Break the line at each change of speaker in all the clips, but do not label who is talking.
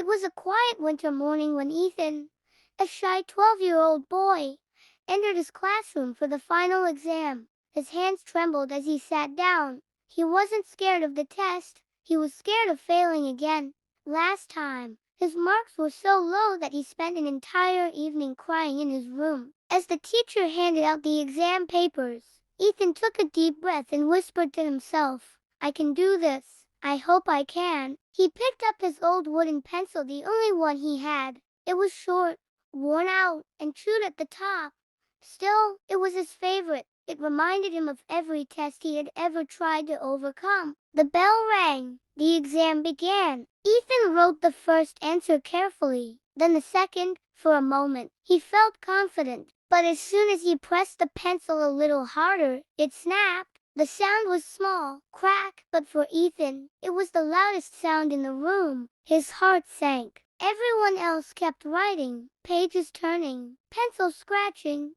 It was a quiet winter morning when Ethan, a shy 12-year-old boy, entered his classroom for the final exam. His hands trembled as he sat down. He wasn't scared of the test, he was scared of failing again. Last time, his marks were so low that he spent an entire evening crying in his room. As the teacher handed out the exam papers, Ethan took a deep breath and whispered to himself, "I can do this. I hope I can." He picked up his old wooden pencil, the only one he had. It was short, worn out, and chewed at the top. Still, it was his favorite. It reminded him of every test he had ever tried to overcome. The bell rang. The exam began. Ethan wrote the first answer carefully, then the second. For a moment, he felt confident. But as soon as he pressed the pencil a little harder, it snapped. The sound was small, crack, but for Ethan, it was the loudest sound in the room. His heart sank. Everyone else kept writing, pages turning, pencils scratching.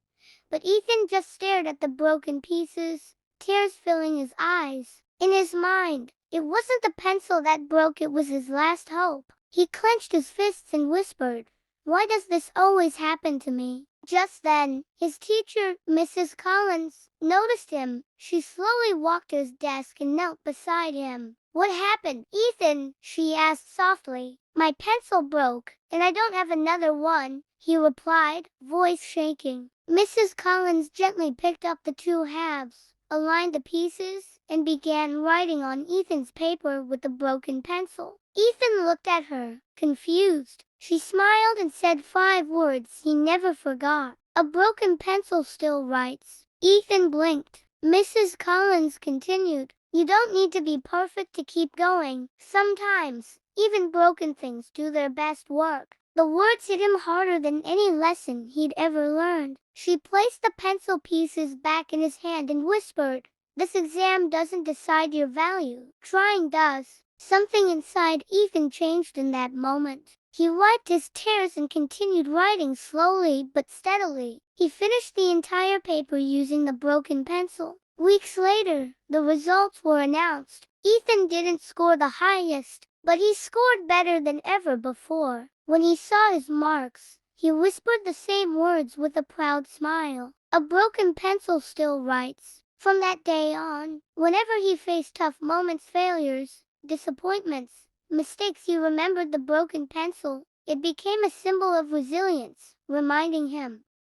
But Ethan just stared at the broken pieces, tears filling his eyes. In his mind, it wasn't the pencil that broke, it was his last hope. He clenched his fists and whispered, "Why does this always happen to me?" Just then, his teacher, Mrs. Collins, noticed him. She slowly walked to his desk and knelt beside him. "What happened, Ethan?" she asked softly. "My pencil broke, and I don't have another one," he replied, voice shaking. Mrs. Collins gently picked up the two halves, aligned the pieces, and began writing on Ethan's paper with the broken pencil. Ethan looked at her, confused. She smiled and said 5 words he never forgot. "A broken pencil still writes." Ethan blinked. Mrs. Collins continued, "You don't need to be perfect to keep going. Sometimes, even broken things do their best work." The words hit him harder than any lesson he'd ever learned. She placed the pencil pieces back in his hand and whispered, "This exam doesn't decide your value. Trying does." Something inside Ethan changed in that moment. He wiped his tears and continued writing slowly but steadily. He finished the entire paper using the broken pencil. Weeks later, the results were announced. Ethan didn't score the highest, but he scored better than ever before. When he saw his marks, he whispered the same words with a proud smile. "A broken pencil still writes." From that day on, whenever he faced tough moments, failures, disappointments, mistakes, he remembered the broken pencil. It became a symbol of resilience, reminding him